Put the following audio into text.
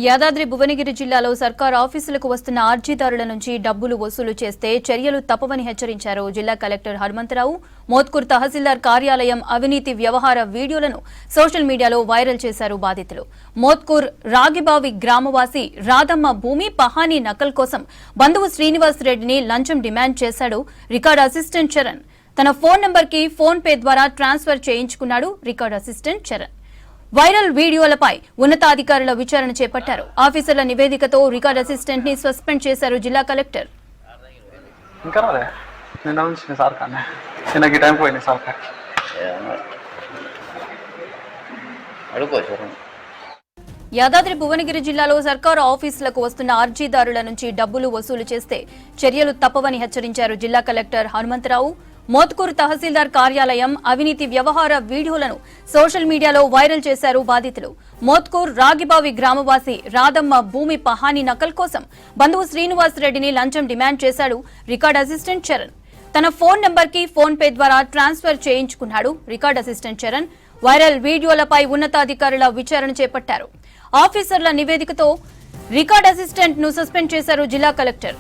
యాదాద్రి భువనగిరి జిల్లాలో సర్కార్ ఆఫీసులకు వస్తున్న అర్జీదారుల నుంచి డబ్బులు వసూలు చేస్తే చర్యలు తప్పవని హెచ్చరించారు జిల్లా కలెక్టర్ హనుమంతరావు. మోత్కూర్ తహసీల్దార్ కార్యాలయం అవినీతి వ్యవహార వీడియోలను సోషల్ మీడియాలో వైరల్ చేశారు బాధితులు. మోత్కూర్ రాగిబావి గ్రామవాసి రాధమ్మ భూమి పహానీ నకల్ కోసం బంధువు శ్రీనివాస్ రెడ్డిని లంచం డిమాండ్ చేశాడు రికార్డ్ అసిస్టెంట్ చరణ్. తన ఫోన్ నంబర్కి ఫోన్ పే ద్వారా ట్రాన్స్ఫర్ చేయించుకున్నాడు రికార్డ్ అసిస్టెంట్ చరణ్. వైరల్ వీడియోలపై ఉన్నతాధికారుల విచారణ చేపట్టారు. ఆఫీసర్ల నివేదికతో రికార్డ్ అసిస్టెంట్ ని సస్పెండ్ చేశారు జిల్లా కలెక్టర్. యాదాద్రి భువనగిరి జిల్లాలో సర్కారు ఆఫీసులకు వస్తున్న అర్జీదారుల నుంచి డబ్బులు వసూలు చేస్తే చర్యలు తప్పవని హెచ్చరించారు జిల్లా కలెక్టర్ హనుమంతరావు. మోత్కూర్ తహసీల్దార్ కార్యాలయం అవినీతి వ్యవహార వీడియోలను సోషల్ మీడియాలో వైరల్ చేశారు బాధితులు. మోత్కూర్ రాగిబావి గ్రామవాసి రాధమ్మ భూమి పహానీ నకల్ కోసం బంధువు శ్రీనివాస్ రెడ్డిని లంచం డిమాండ్ చేశాడు రికార్డ్ అసిస్టెంట్ చరణ్. తన ఫోన్ నంబర్కి ఫోన్ పే ద్వారా ట్రాన్స్ఫర్ చేయించుకున్నాడు రికార్డ్ అసిస్టెంట్ చరణ్. వైరల్ వీడియోలపై ఉన్నతాధికారుల విచారణ చేపట్టారు. ఆఫీసర్ల నివేదికతో రికార్డ్ అసిస్టెంట్ ను సస్పెండ్ చేశారు జిల్లా కలెక్టర్.